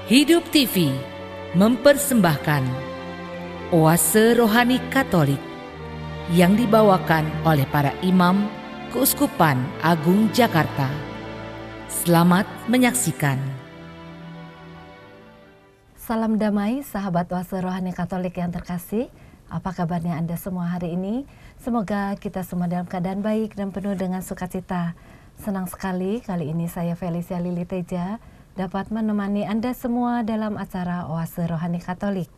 Hidup TV mempersembahkan Oase Rohani Katolik yang dibawakan oleh para imam Keuskupan Agung Jakarta. Selamat menyaksikan. Salam damai sahabat Oase Rohani Katolik yang terkasih. Apa kabarnya Anda semua hari ini? Semoga kita semua dalam keadaan baik dan penuh dengan sukacita. Senang sekali kali ini saya Felicia Lili Teja dapat menemani Anda semua dalam acara Oase Rohani Katolik.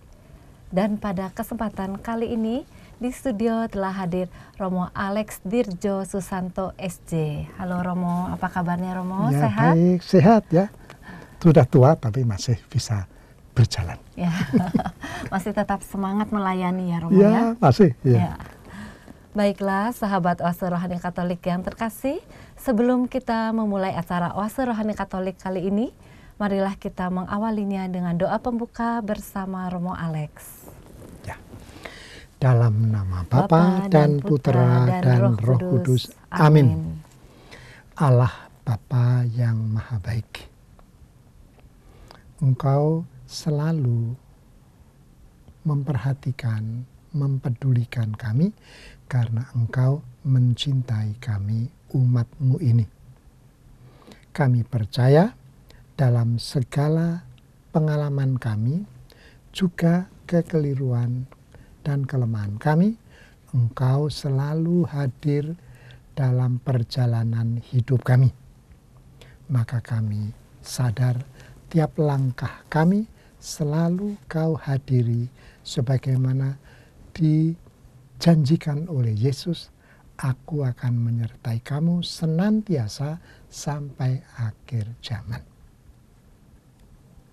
Dan pada kesempatan kali ini di studio telah hadir Romo Alex Dirjo Susanto SJ. Halo Romo, apa kabarnya Romo? Ya, sehat? Baik, sehat ya. Sudah tua tapi masih bisa berjalan. Ya, masih tetap semangat melayani ya Romo Ya, ya? masih. Ya. Baiklah sahabat Oase Rohani Katolik yang terkasih, sebelum kita memulai acara Oase Rohani Katolik kali ini, marilah kita mengawalinya dengan doa pembuka bersama Romo Alex. Ya. Dalam nama Bapa dan Putra dan Roh Kudus. Amin. Allah Bapa yang Maha Baik, Engkau selalu memperhatikan, mempedulikan kami karena Engkau mencintai kami, umat-Mu ini. Kami percaya dalam segala pengalaman kami, juga kekeliruan dan kelemahan kami, Engkau selalu hadir dalam perjalanan hidup kami. Maka kami sadar tiap langkah kami selalu Kau hadiri sebagaimana dijanjikan oleh Yesus, aku akan menyertai kamu senantiasa sampai akhir zaman.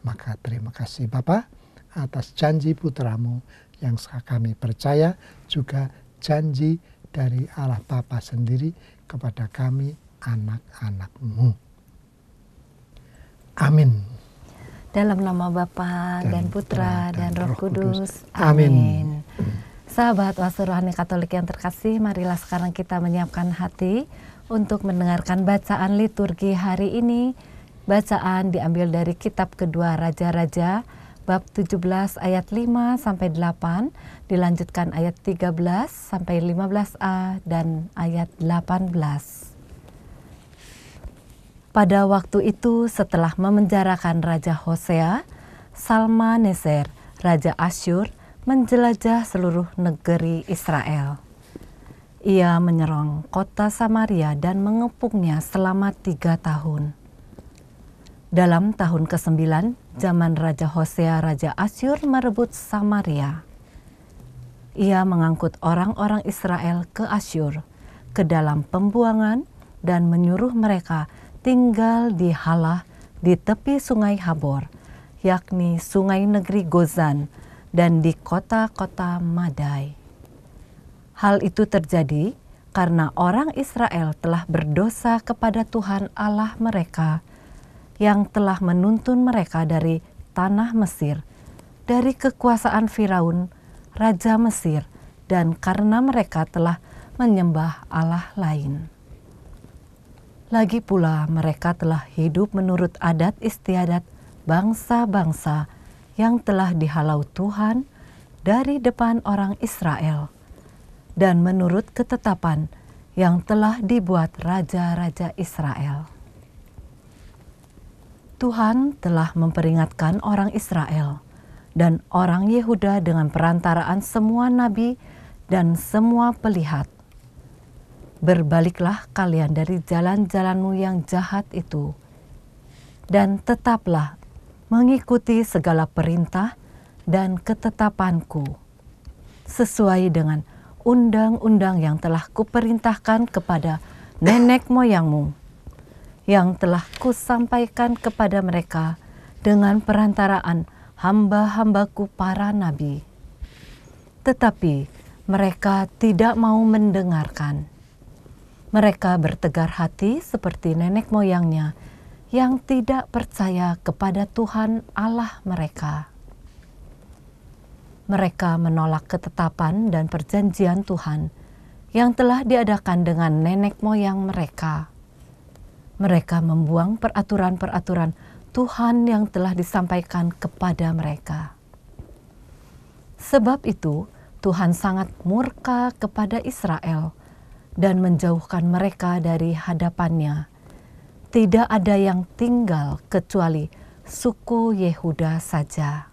Maka terima kasih Bapa atas janji putramu yang kami percaya juga janji dari Allah Bapa sendiri kepada kami anak-anak-Mu. Amin. Dalam nama Bapa dan Putra dan Roh Kudus. Amin. Sahabat Oase Rohani Katolik yang terkasih, marilah sekarang kita menyiapkan hati untuk mendengarkan bacaan liturgi hari ini. Bacaan diambil dari kitab kedua Raja-Raja, bab 17 ayat 5 sampai 8, dilanjutkan ayat 13 sampai 15a dan ayat 18. Pada waktu itu setelah memenjarakan Raja Hosea, Salmaneser, Raja Asyur, menjelajah seluruh negeri Israel. Ia menyerang kota Samaria dan mengepungnya selama 3 tahun. Dalam tahun ke-9, zaman Raja Hosea, Raja Asyur merebut Samaria. Ia mengangkut orang-orang Israel ke Asyur, ke dalam pembuangan, dan menyuruh mereka tinggal di Halah di tepi sungai Habor, yakni sungai negeri Gozan, dan di kota-kota Madai. Hal itu terjadi karena orang Israel telah berdosa kepada Tuhan Allah mereka, yang telah menuntun mereka dari tanah Mesir, dari kekuasaan Firaun, Raja Mesir, dan karena mereka telah menyembah Allah lain. Lagi pula mereka telah hidup menurut adat istiadat bangsa-bangsa yang telah dihalau Tuhan dari depan orang Israel, dan menurut ketetapan yang telah dibuat raja-raja Israel. Tuhan telah memperingatkan orang Israel dan orang Yehuda dengan perantaraan semua nabi dan semua pelihat. Berbaliklah kalian dari jalan-jalanmu yang jahat itu, dan tetaplah mengikuti segala perintah dan ketetapanku, sesuai dengan undang-undang yang telah kuperintahkan kepada nenek moyangmu, yang telah kusampaikan kepada mereka dengan perantaraan hamba-hambaku para nabi. Tetapi mereka tidak mau mendengarkan. Mereka bertegar hati seperti nenek moyangnya yang tidak percaya kepada Tuhan Allah mereka. Mereka menolak ketetapan dan perjanjian Tuhan yang telah diadakan dengan nenek moyang mereka. Mereka membuang peraturan-peraturan Tuhan yang telah disampaikan kepada mereka. Sebab itu, Tuhan sangat murka kepada Israel dan menjauhkan mereka dari hadapannya. Tidak ada yang tinggal kecuali suku Yehuda saja.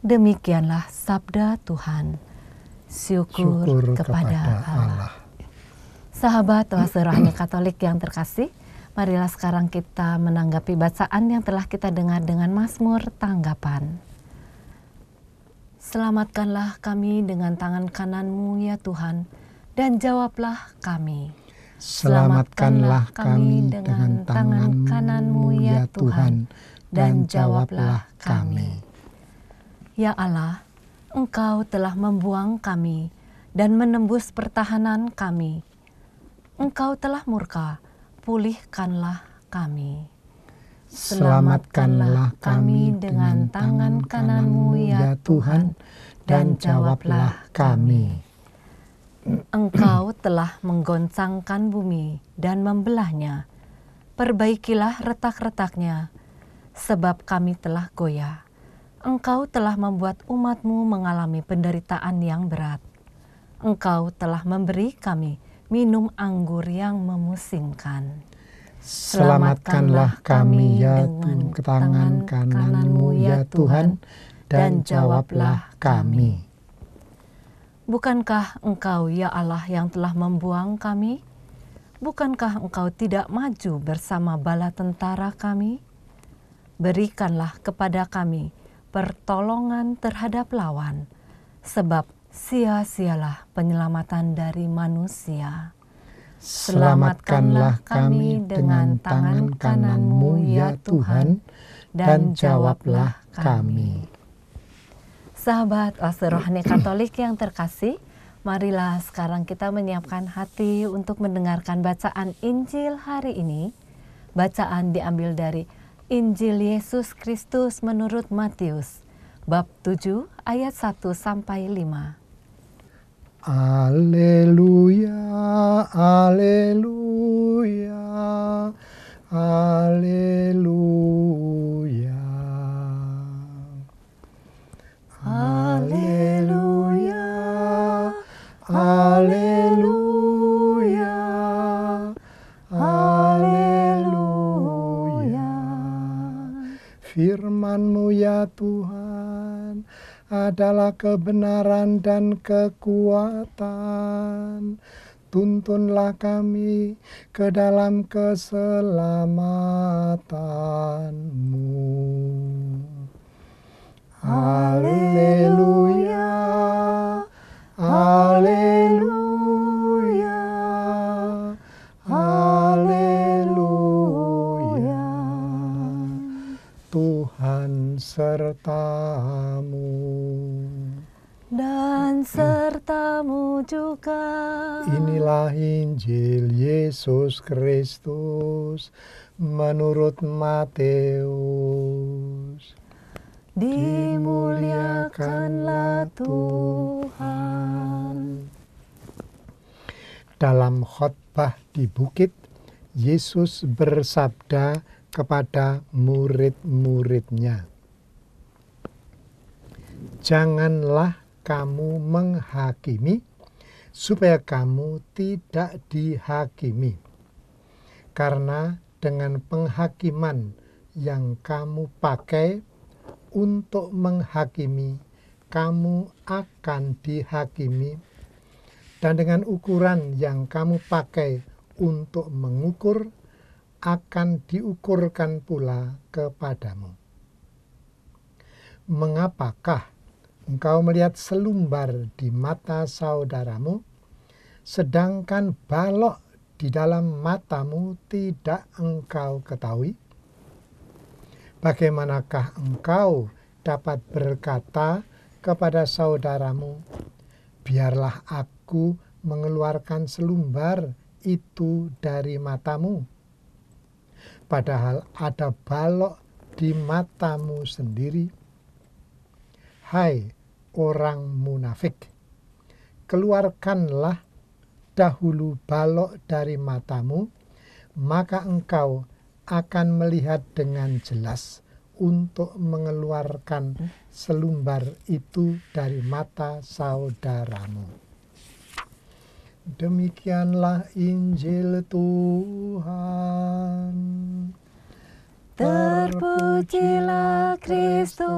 Demikianlah sabda Tuhan. Syukur kepada Allah. Sahabat Oase Rohani Katolik yang terkasih, marilah sekarang kita menanggapi bacaan yang telah kita dengar dengan Mazmur tanggapan. Selamatkanlah kami dengan tangan kanan-Mu ya Tuhan, dan jawablah kami. Selamatkanlah kami dengan tangan kanan-Mu ya Tuhan, dan jawablah kami. Ya Allah, Engkau telah membuang kami dan menembus pertahanan kami. Engkau telah murka, pulihkanlah kami. Selamatkanlah kami dengan tangan kanan-Mu ya Tuhan, dan jawablah kami. Engkau telah menggoncangkan bumi dan membelahnya. Perbaikilah retak-retaknya, sebab kami telah goyah. Engkau telah membuat umat-Mu mengalami penderitaan yang berat. Engkau telah memberi kami minum anggur yang memusingkan. Selamatkanlah kami ya Tuhan, ke tangan kanan-Mu ya Tuhan, dan jawablah kami. Bukankah Engkau ya Allah yang telah membuang kami? Bukankah Engkau tidak maju bersama bala tentara kami? Berikanlah kepada kami pertolongan terhadap lawan, sebab sia-sialah penyelamatan dari manusia. Selamatkanlah kami dengan tangan kanan-Mu ya Tuhan, dan jawablah kami. Sahabat Oase Rohani Katolik yang terkasih, marilah sekarang kita menyiapkan hati untuk mendengarkan bacaan Injil hari ini. Bacaan diambil dari Injil Yesus Kristus menurut Matius, bab 7 ayat 1 sampai 5. Haleluya, haleluya, haleluya. Haleluya, haleluya, haleluya. Firman-Mu ya Tuhan adalah kebenaran dan kekuatan. Tuntunlah kami ke dalam keselamatan-Mu. Haleluya, haleluya, haleluya. Tuhan serta-Mu. Dan serta-Mu juga. Inilah Injil Yesus Kristus menurut Matius. Dimuliakanlah Tuhan. Dalam khotbah di bukit, Yesus bersabda kepada murid-muridnya, "Janganlah kamu menghakimi, supaya kamu tidak dihakimi. Karena dengan penghakiman yang kamu pakai untuk menghakimi, kamu akan dihakimi. Dan dengan ukuran yang kamu pakai untuk mengukur, akan diukurkan pula kepadamu. Mengapakah engkau melihat selumbar di mata saudaramu, sedangkan balok di dalam matamu tidak engkau ketahui? Bagaimanakah engkau dapat berkata kepada saudaramu, biarlah aku mengeluarkan selumbar itu dari matamu, padahal ada balok di matamu sendiri? Hai orang munafik, keluarkanlah dahulu balok dari matamu, maka engkau akan melihat dengan jelas untuk mengeluarkan selumbar itu dari mata saudaramu. Demikianlah Injil Tuhan. Terpujilah Kristus.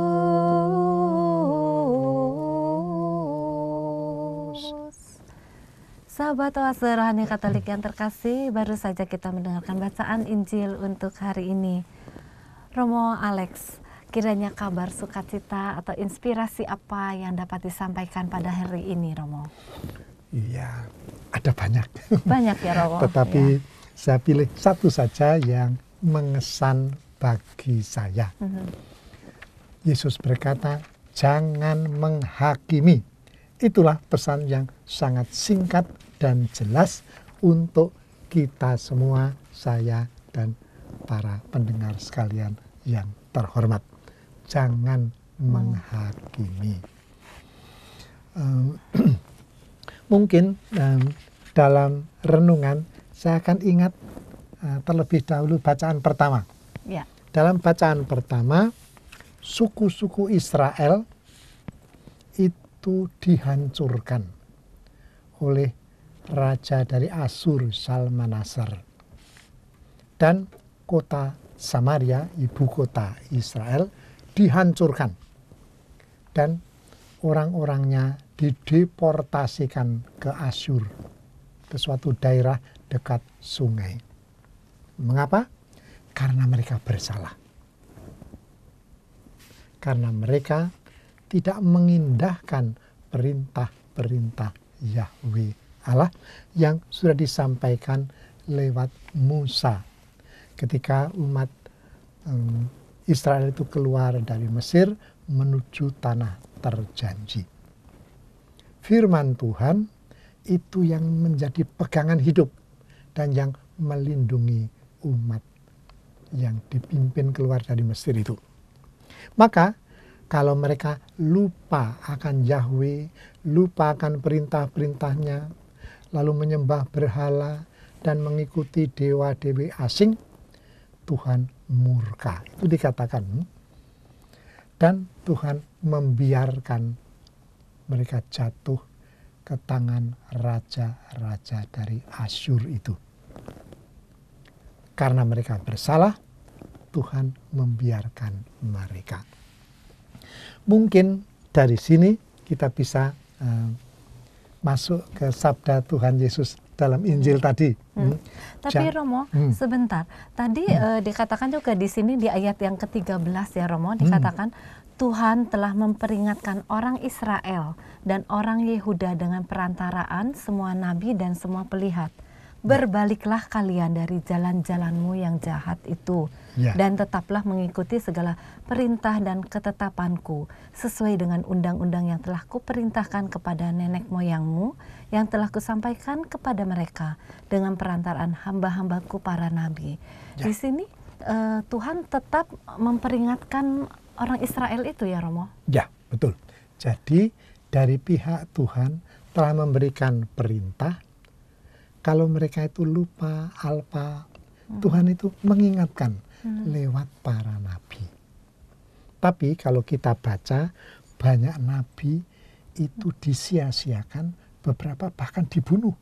Sahabat Oase Rohani Katolik yang terkasih, baru saja kita mendengarkan bacaan Injil untuk hari ini. Romo Alex, kiranya kabar sukacita atau inspirasi apa yang dapat disampaikan pada hari ini, Romo? Iya, ada banyak. Banyak ya, Romo. Tetapi ya. saya pilih satu saja yang mengesan bagi saya. Yesus berkata, jangan menghakimi. Itulah pesan yang sangat singkat dan jelas untuk kita semua, saya dan para pendengar sekalian yang terhormat. Jangan menghakimi. Mungkin dalam renungan saya akan ingat terlebih dahulu bacaan pertama. Ya. Dalam bacaan pertama, suku-suku Israel itu dihancurkan oleh raja dari Asyur, Salmaneser. Dan kota Samaria, ibu kota Israel, dihancurkan. Dan orang-orangnya dideportasikan ke Asyur, ke suatu daerah dekat sungai. Mengapa? Karena mereka bersalah. Karena mereka tidak mengindahkan perintah-perintah Yahweh Allah yang sudah disampaikan lewat Musa. Ketika umat Israel itu keluar dari Mesir menuju tanah terjanji. Firman Tuhan itu yang menjadi pegangan hidup dan yang melindungi umat yang dipimpin keluar dari Mesir itu. Maka kalau mereka lupa akan Yahweh, lupa akan perintah-perintahnya, lalu menyembah berhala dan mengikuti dewa-dewi asing, Tuhan murka. Itu dikatakan. Dan Tuhan membiarkan mereka jatuh ke tangan raja-raja dari Asyur itu. Karena mereka bersalah, Tuhan membiarkan mereka. Mungkin dari sini kita bisa masuk ke sabda Tuhan Yesus dalam Injil tadi. Tapi Romo, sebentar. Tadi dikatakan juga di sini di ayat yang ke-13 ya Romo, dikatakan Tuhan telah memperingatkan orang Israel dan orang Yehuda dengan perantaraan semua nabi dan semua pelihat. Berbaliklah kalian dari jalan-jalanmu yang jahat itu, dan tetaplah mengikuti segala perintah dan ketetapanku, sesuai dengan undang-undang yang telah kuperintahkan kepada nenek moyangmu, yang telah kusampaikan kepada mereka dengan perantaraan hamba-hambaku para nabi. Di sini Tuhan tetap memperingatkan orang Israel itu ya Romo? Ya, betul. Jadi dari pihak Tuhan telah memberikan perintah. Kalau mereka itu lupa, alpa, Tuhan itu mengingatkan lewat para nabi. Tapi kalau kita baca, banyak nabi itu disia-siakan, beberapa bahkan dibunuh.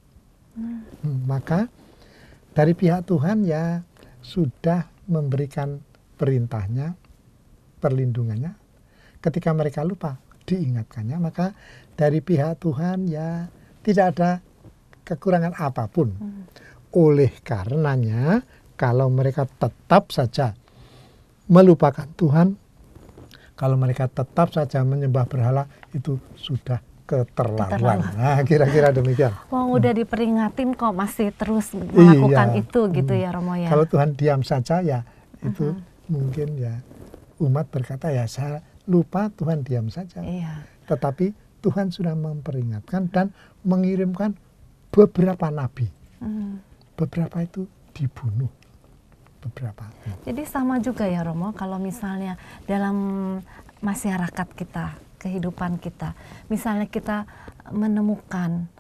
Maka dari pihak Tuhan ya sudah memberikan perintahnya, perlindungannya. Ketika mereka lupa, diingatkannya. Maka dari pihak Tuhan ya tidak ada kekurangan apapun. Oleh karenanya, kalau mereka tetap saja melupakan Tuhan, kalau mereka tetap saja menyembah berhala, itu sudah keterlaluan. Nah, kira-kira demikian. Udah diperingatin kok masih terus melakukan itu gitu ya Romo ya. Kalau Tuhan diam saja ya itu mungkin ya umat berkata ya saya lupa, Tuhan diam saja. Tetapi Tuhan sudah memperingatkan dan mengirimkan beberapa nabi. Beberapa itu dibunuh. Beberapa. Jadi sama juga ya Romo, kalau misalnya dalam masyarakat kita, kehidupan kita, misalnya kita menemukan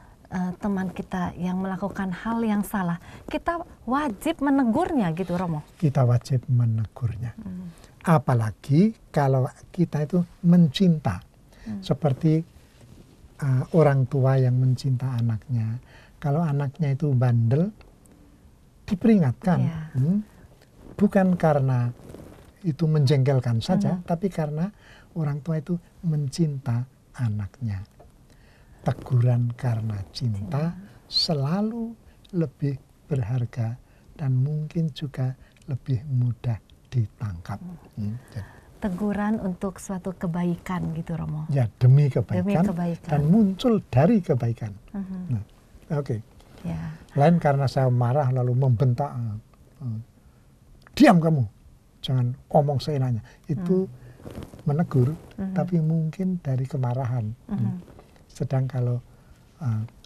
teman kita yang melakukan hal yang salah, kita wajib menegurnya gitu, Romo. Kita wajib menegurnya. Apalagi kalau kita itu mencinta. Seperti orang tua yang mencinta anaknya. Kalau anaknya itu bandel, diperingatkan. Bukan karena itu menjengkelkan saja, tapi karena orang tua itu mencinta anaknya. Teguran karena cinta selalu lebih berharga dan mungkin juga lebih mudah ditangkap. Teguran untuk suatu kebaikan gitu, Romo. Ya, demi kebaikan, Demi kebaikan. dan muncul dari kebaikan. Nah, oke. Ya. Lain karena saya marah lalu membentak, diam kamu, jangan omong seenaknya. Itu menegur, tapi mungkin dari kemarahan. Sedang kalau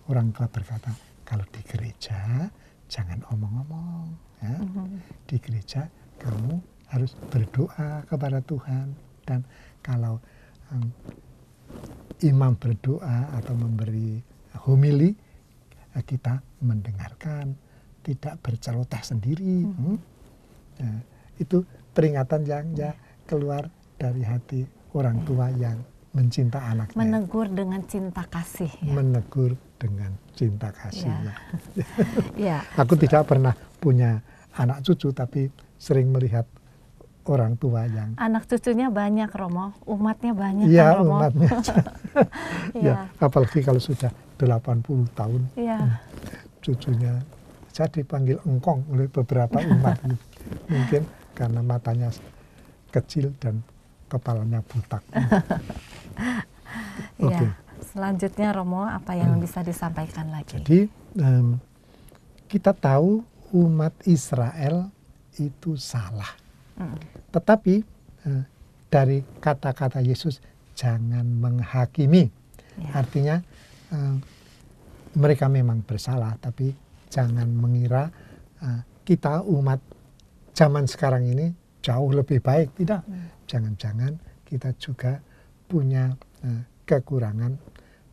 orang tua berkata, kalau di gereja jangan omong-omong. Ya. Di gereja kamu harus berdoa kepada Tuhan. Dan kalau imam berdoa atau memberi homili, kita mendengarkan, tidak berceloteh sendiri. Nah, itu peringatan yang keluar dari hati orang tua yang mencinta anaknya. Menegur dengan cinta kasih. Ya. Menegur dengan cinta kasih. Ya. Ya. Aku tidak pernah punya anak cucu, tapi sering melihat orang tua yang... Anak cucunya banyak, Romo. Umatnya banyak, ya, kan, Romo? umatnya. Ya. Apalagi kalau sudah 80 tahun. Ya. Cucunya saya dipanggil engkong oleh beberapa umat. Mungkin karena matanya kecil dan kepalanya butak. Ya. Selanjutnya, Romo, apa yang bisa disampaikan lagi? Jadi kita tahu umat Israel itu salah. Tetapi dari kata-kata Yesus, jangan menghakimi. Ya. Artinya mereka memang bersalah, tapi jangan mengira kita umat zaman sekarang ini jauh lebih baik. Tidak. Jangan-jangan kita juga punya kekurangan,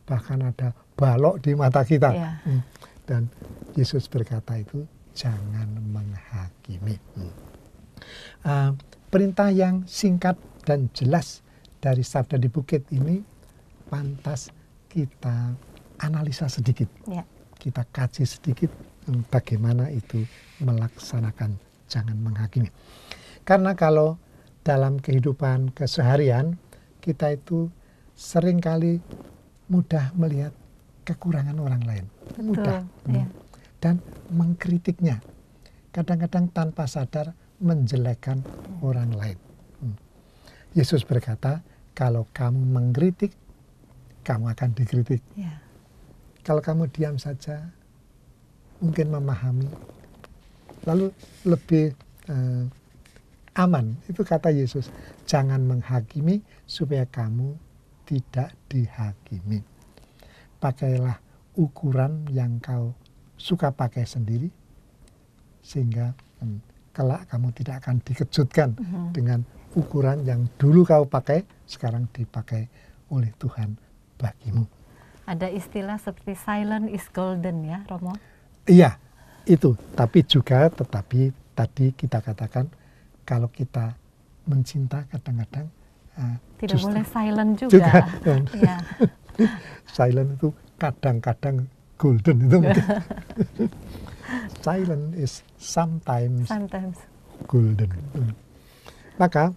bahkan ada balok di mata kita. Ya. Dan Yesus berkata itu, jangan menghakimi. Perintah yang singkat dan jelas dari Sabda di Bukit ini pantas kita analisa sedikit. Ya. Kita kaji sedikit bagaimana itu melaksanakan jangan menghakimi. Karena kalau dalam kehidupan keseharian kita itu seringkali mudah melihat kekurangan orang lain. Betul, mudah. Ya. Dan mengkritiknya. Kadang-kadang tanpa sadar menjelekkan orang lain. Yesus berkata, kalau kamu mengkritik, kamu akan dikritik. Ya. Kalau kamu diam saja, mungkin memahami, lalu lebih aman. Itu kata Yesus, jangan menghakimi supaya kamu tidak dihakimi. Pakailah ukuran yang kau suka pakai sendiri, sehingga kelak kamu tidak akan dikejutkan dengan ukuran yang dulu kau pakai, sekarang dipakai oleh Tuhan bagimu. Ada istilah seperti silent is golden, ya, Romo? Iya, itu. Tapi juga, tetapi tadi kita katakan, kalau kita mencinta kadang-kadang tidak boleh silent juga. Ya. Silent itu kadang-kadang golden itu mungkin. Silent is sometimes golden. Maka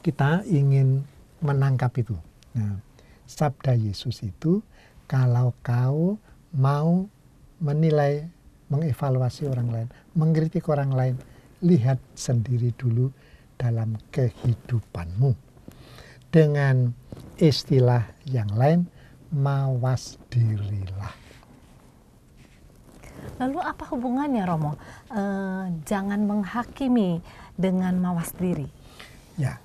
kita ingin menangkap itu. Nah, sabda Yesus itu, kalau kau mau menilai, mengevaluasi orang lain, mengkritik orang lain, lihat sendiri dulu dalam kehidupanmu. Dengan istilah yang lain, mawas dirilah. Lalu apa hubungannya, Romo? Jangan menghakimi dengan mawas diri. Ya,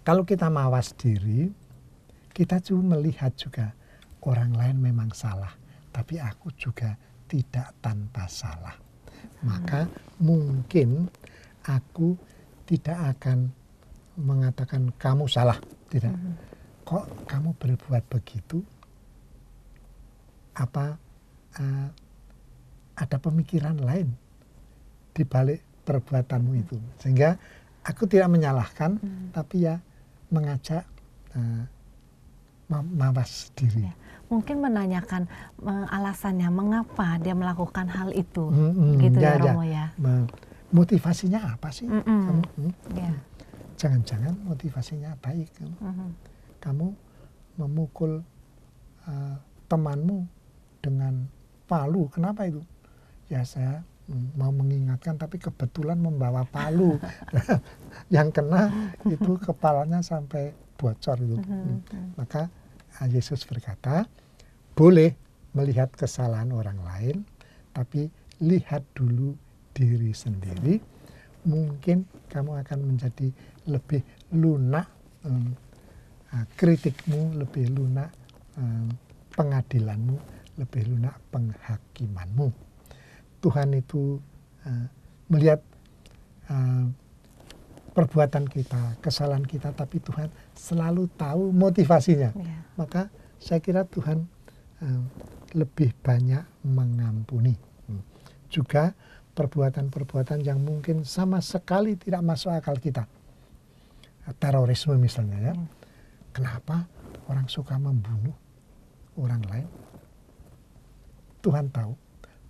kalau kita mawas diri, kita juga melihat juga orang lain memang salah, tapi aku juga tidak tanpa salah. Maka mungkin aku tidak akan mengatakan kamu salah, tidak. Kok kamu berbuat begitu? apa ada pemikiran lain di balik perbuatanmu itu, sehingga aku tidak menyalahkan, tapi ya mengajak mawas diri. Ya. Mungkin menanyakan alasannya mengapa dia melakukan hal itu, gitu ya Romo ya. Motivasinya apa sih? Ya. Jangan-jangan motivasinya baik. Kamu memukul temanmu dengan palu, kenapa itu? Ya saya mau mengingatkan, tapi kebetulan membawa palu. Yang kena itu kepalanya sampai bocor itu. Maka Yesus berkata, boleh melihat kesalahan orang lain, tapi lihat dulu diri sendiri. Mungkin kamu akan menjadi lebih lunak, kritikmu lebih lunak, pengadilanmu lebih lunak, penghakimanmu. Tuhan itu melihat perbuatan kita, kesalahan kita, tapi Tuhan selalu tahu motivasinya. Maka saya kira Tuhan lebih banyak mengampuni. Juga perbuatan-perbuatan yang mungkin sama sekali tidak masuk akal kita. Terorisme misalnya ya. Kenapa orang suka membunuh orang lain? Tuhan tahu.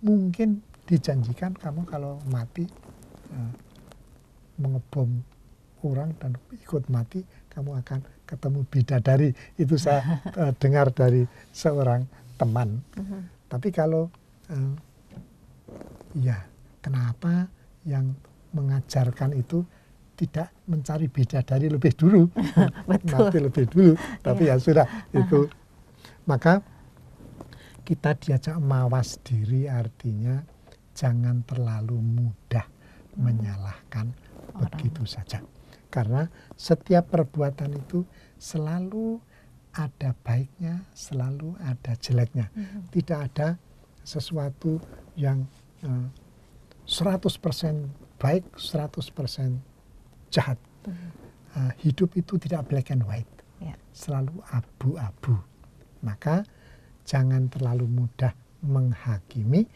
Mungkin dijanjikan kamu kalau mati mengebom orang dan ikut mati, kamu akan ketemu bidadari. Itu saya dengar dari seorang teman. Tapi kalau ya kenapa yang mengajarkan itu tidak mencari bidadari lebih dulu? Mati lebih dulu. Tapi ya sudah itu. Maka kita diajak mawas diri, artinya jangan terlalu mudah menyalahkan begitu saja. Karena setiap perbuatan itu selalu ada baiknya, selalu ada jeleknya. Tidak ada sesuatu yang 100% baik, 100% jahat. Hidup itu tidak black and white. Selalu abu-abu. Maka jangan terlalu mudah menghakimi.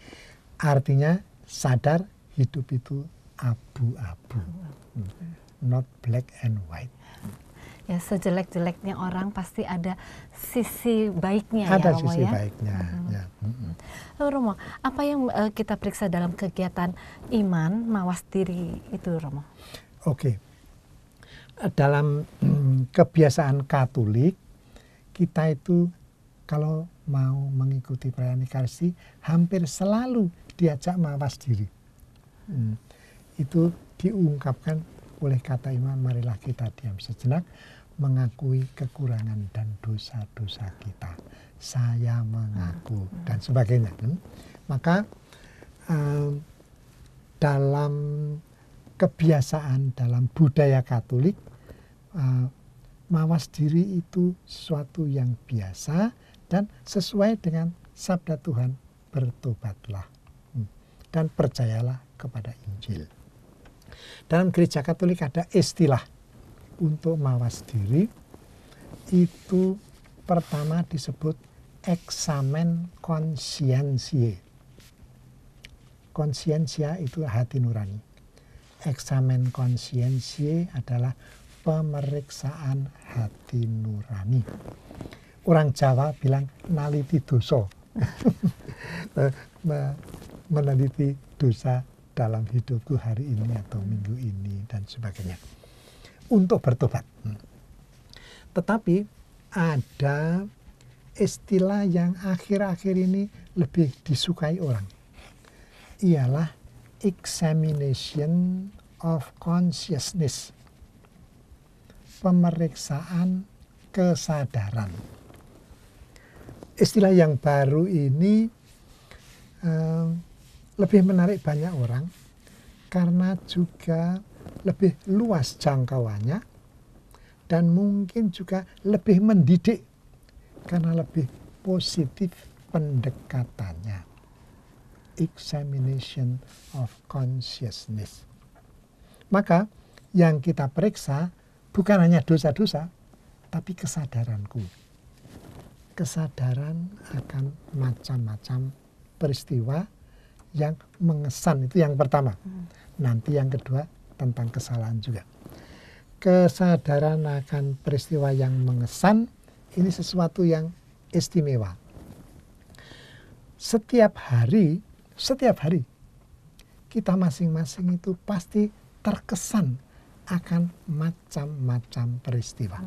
Artinya sadar hidup itu abu-abu. Not black and white. Ya, sejelek-jeleknya orang pasti ada sisi baiknya. Ada ya Romo, sisi ya? baiknya. Ya. Lalu Romo, apa yang kita periksa dalam kegiatan iman mawas diri itu Romo? Oke. Dalam kebiasaan Katolik, kita itu kalau mau mengikuti perayaan Ekaristi hampir selalu diajak mawas diri. Itu diungkapkan oleh kata iman, marilah kita diam sejenak, mengakui kekurangan dan dosa-dosa kita. Saya mengaku dan sebagainya. Maka dalam kebiasaan, dalam budaya Katolik, mawas diri itu sesuatu yang biasa dan sesuai dengan sabda Tuhan, bertobatlah dan percayalah kepada Injil. Dalam gereja Katolik ada istilah untuk mawas diri, itu pertama disebut eksamen conscientiae. Conscientia itu hati nurani. Eksamen conscientiae adalah pemeriksaan hati nurani. Orang Jawa bilang naliti dosa. Meneliti dosa dalam hidupku hari ini atau minggu ini dan sebagainya. Untuk bertobat. Tetapi ada istilah yang akhir-akhir ini lebih disukai orang. Ialah examination of consciousness. Pemeriksaan kesadaran. Istilah yang baru ini lebih menarik banyak orang karena juga lebih luas jangkauannya dan mungkin juga lebih mendidik karena lebih positif pendekatannya. Examination of consciousness. Maka yang kita periksa bukan hanya dosa-dosa, tapi kesadaranku. kesadaran akan macam-macam peristiwa yang mengesan, itu yang pertama. Nanti yang kedua tentang kesalahan juga. Kesadaran akan peristiwa yang mengesan ini sesuatu yang istimewa. Setiap hari kita masing-masing itu pasti terkesan akan macam-macam peristiwa.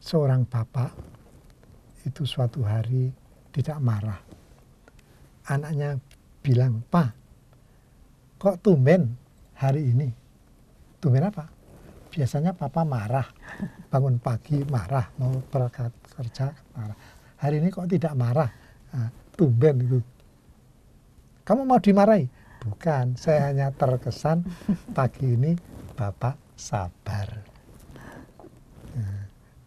Seorang bapak itu suatu hari tidak marah. Anaknya bilang, "Pak, kok tumben hari ini?" "Tumben apa?" "Biasanya papa marah, bangun pagi marah, mau berangkat kerja marah. Hari ini kok tidak marah?" "Tumben itu." "Kamu mau dimarahi?" "Bukan, saya hanya terkesan pagi ini bapak sabar."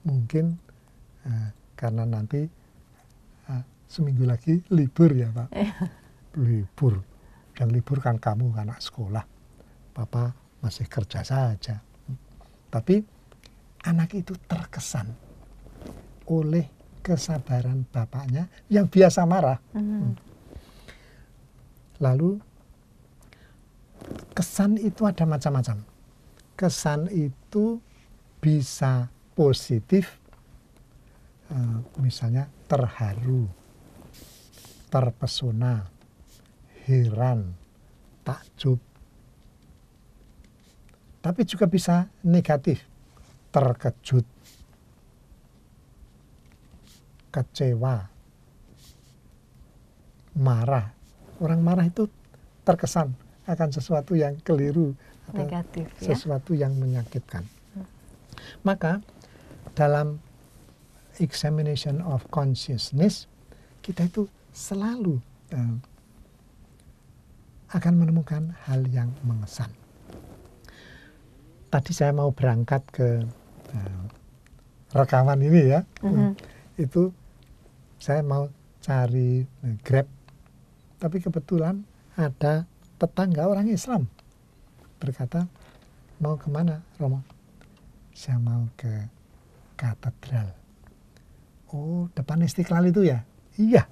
Mungkin karena nanti seminggu lagi libur ya Pak. Libur. Yang libur kan kamu, anak sekolah. Papa masih kerja saja. Tapi anak itu terkesan oleh kesabaran bapaknya yang biasa marah. Lalu kesan itu ada macam-macam. Kesan itu bisa positif, misalnya terharu, terpesona, heran, takjub. Tapi juga bisa negatif, terkejut, kecewa, marah. Orang marah itu terkesan akan sesuatu yang keliru, negatif, sesuatu yang menyakitkan. Maka dalam examination of consciousness kita itu selalu akan menemukan hal yang mengesan. Tadi saya mau berangkat ke rekaman ini ya, itu saya mau cari Grab, tapi kebetulan ada tetangga orang Islam berkata, "Mau kemana Romo?" "Saya mau ke katedral." "Oh, depan Istiqlal itu ya?" "Iya."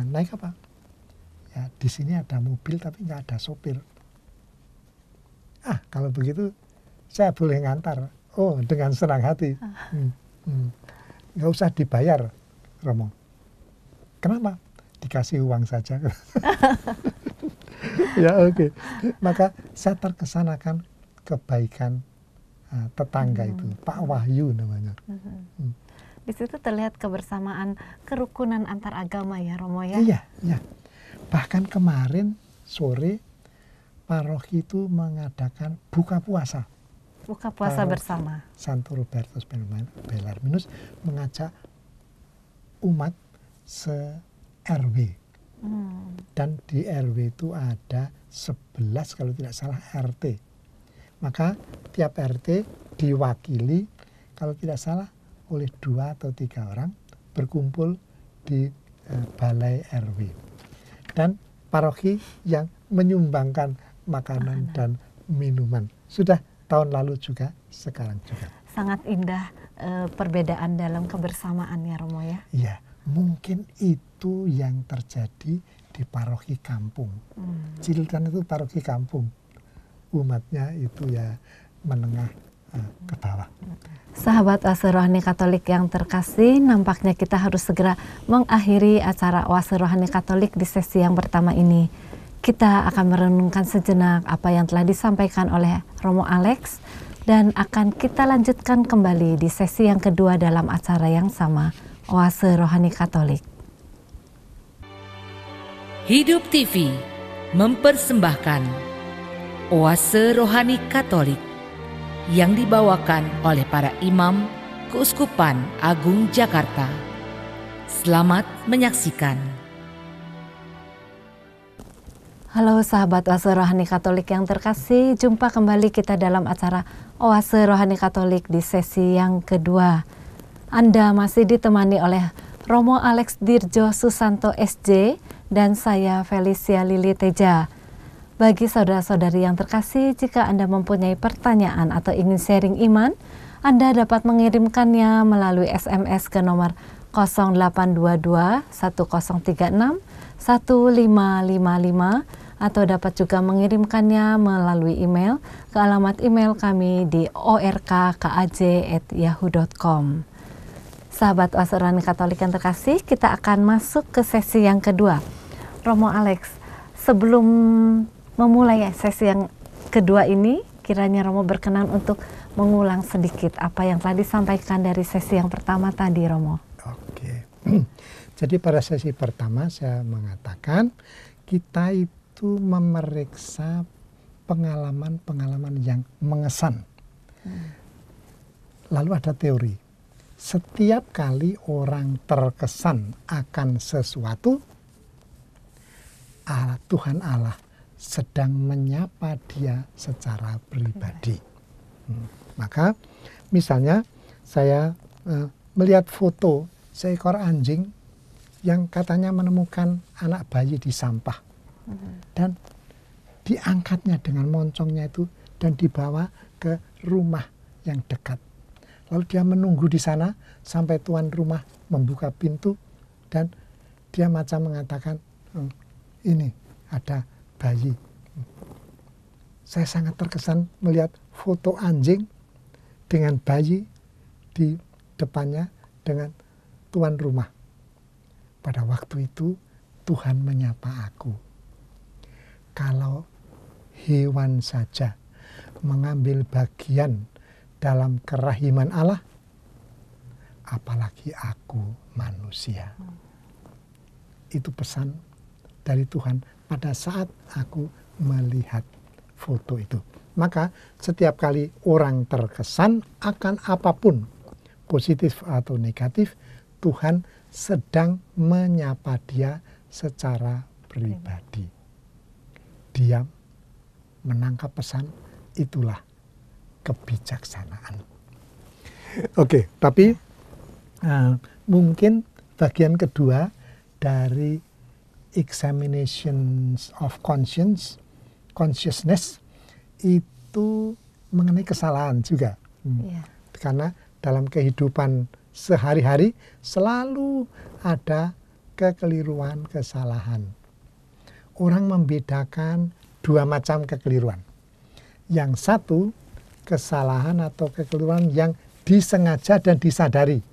"Naik apa?" "Ya, di sini ada mobil tapi nggak ada sopir." Kalau begitu saya boleh ngantar." "Oh, dengan senang hati." "Nggak usah dibayar Romo." "Kenapa?" "Dikasih uang saja." Ya oke. Maka saya terkesan akan kebaikan tetangga itu, Pak Wahyu namanya. Di situ terlihat kebersamaan, kerukunan antar agama ya Romo ya. Iya. Bahkan kemarin sore paroki itu mengadakan buka puasa. Buka puasa bersama. Santo Robertus Bellarminus mengajak umat se-RW. Dan di RW itu ada 11 kalau tidak salah RT. Maka tiap RT diwakili kalau tidak salah oleh 2 atau 3 orang berkumpul di balai RW. Dan paroki yang menyumbangkan makanan dan minuman. Sudah tahun lalu juga, sekarang juga. Sangat indah perbedaan dalam kebersamaan ya Romo ya. Iya, mungkin itu yang terjadi di paroki kampung. Cililitan itu paroki kampung. Umatnya itu ya menengah ke bawah. Sahabat Oase Rohani Katolik yang terkasih, nampaknya kita harus segera mengakhiri acara Oase Rohani Katolik di sesi yang pertama ini. Kita akan merenungkan sejenak apa yang telah disampaikan oleh Romo Alex dan akan kita lanjutkan kembali di sesi yang kedua dalam acara yang sama, Oase Rohani Katolik. Hidup TV mempersembahkan Oase Rohani Katolik yang dibawakan oleh para imam Keuskupan Agung Jakarta. Selamat menyaksikan. Halo sahabat Oase Rohani Katolik yang terkasih, jumpa kembali kita dalam acara Oase Rohani Katolik di sesi yang kedua. Anda masih ditemani oleh Romo Alex Dirjo Susanto SJ dan saya Felicia Lili Teja. Bagi saudara-saudari yang terkasih, jika Anda mempunyai pertanyaan atau ingin sharing iman, Anda dapat mengirimkannya melalui SMS ke nomor 0822 1036 1555 atau dapat juga mengirimkannya melalui email ke alamat email kami di orkkaj@yahoo.com. Sahabat Oase Rohani Katolik yang terkasih, kita akan masuk ke sesi yang kedua. Romo Alex, sebelum memulai sesi yang kedua ini, kiranya Romo berkenan untuk mengulang sedikit apa yang telah disampaikan dari sesi yang pertama tadi, Romo. Oke. Jadi pada sesi pertama saya mengatakan kita itu memeriksa pengalaman-pengalaman yang mengesan. Lalu ada teori. Setiap kali orang terkesan akan sesuatu, Tuhan Allah sedang menyapa dia secara pribadi. Maka misalnya saya melihat foto seekor anjing yang katanya menemukan anak bayi di sampah. Dan diangkatnya dengan moncongnya itu dan dibawa ke rumah yang dekat. Lalu dia menunggu di sana sampai tuan rumah membuka pintu dan dia macam mengatakan, ini ada bayi. Saya sangat terkesan melihat foto anjing dengan bayi di depannya dengan tuan rumah. Pada waktu itu Tuhan menyapa aku. Kalau hewan saja mengambil bagian dalam kerahiman Allah, apalagi aku manusia. Itu pesan dari Tuhan pada saat aku melihat foto itu. Maka setiap kali orang terkesan akan apapun, positif atau negatif, Tuhan sedang menyapa dia secara pribadi. Diam, menangkap pesan, itulah kebijaksanaan. Oke, tapi mungkin bagian kedua dari examinations of consciousness itu mengenai kesalahan juga. Karena dalam kehidupan sehari-hari selalu ada kekeliruan, kesalahan. Orang membedakan dua macam kekeliruan. Yang satu, kesalahan atau kekeliruan yang disengaja dan disadari.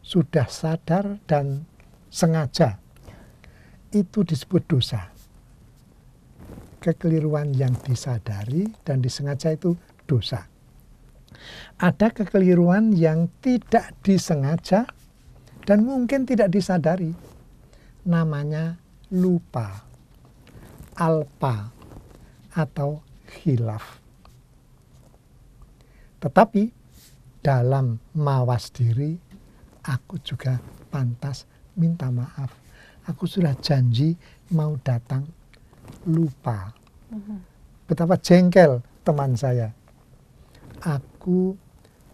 Sudah sadar dan sengaja. Itu disebut dosa. Kekeliruan yang disadari dan disengaja itu dosa. Ada kekeliruan yang tidak disengaja dan mungkin tidak disadari. Namanya lupa, alpa, atau khilaf. Tetapi dalam mawas diri, aku juga pantas minta maaf. Aku sudah janji mau datang, lupa. Betapa jengkel teman saya. Aku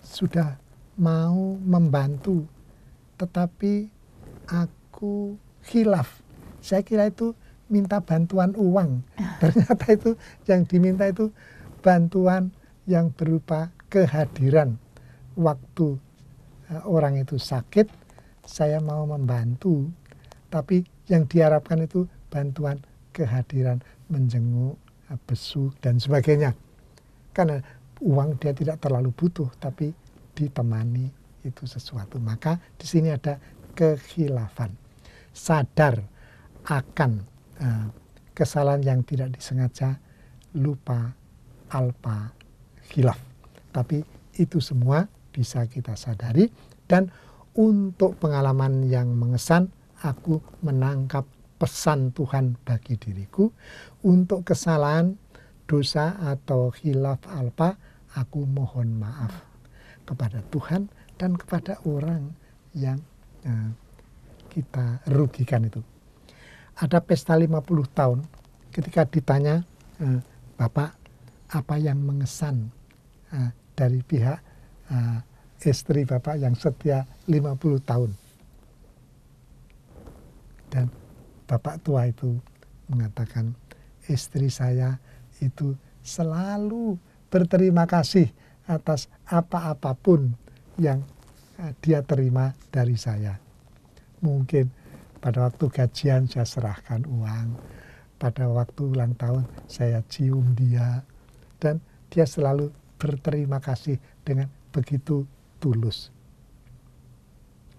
sudah mau membantu, tetapi aku khilaf. Saya kira itu minta bantuan uang. Ternyata itu yang diminta itu bantuan yang berupa kehadiran. Waktu orang itu sakit, saya mau membantu, tapi yang diharapkan itu bantuan kehadiran, menjenguk, besuk, dan sebagainya. Karena uang dia tidak terlalu butuh, tapi ditemani itu sesuatu. Maka di sini ada kekhilafan. Sadar akan kesalahan yang tidak disengaja, lupa, alpa, khilaf. Tapi itu semua bisa kita sadari. Dan untuk pengalaman yang mengesan, aku menangkap pesan Tuhan bagi diriku. Untuk kesalahan, dosa atau khilaf, alpa, aku mohon maaf kepada Tuhan dan kepada orang yang kita rugikan itu. Ada pesta 50 tahun, ketika ditanya, Bapak, apa yang mengesan dari pihak istri Bapak yang setia 50 tahun? Dan Bapak tua itu mengatakan, istri saya itu selalu berterima kasih atas apa-apapun yang dia terima dari saya. Mungkin pada waktu gajian saya serahkan uang, pada waktu ulang tahun saya cium dia, dan dia selalu berterima kasih dengan begitu tulus.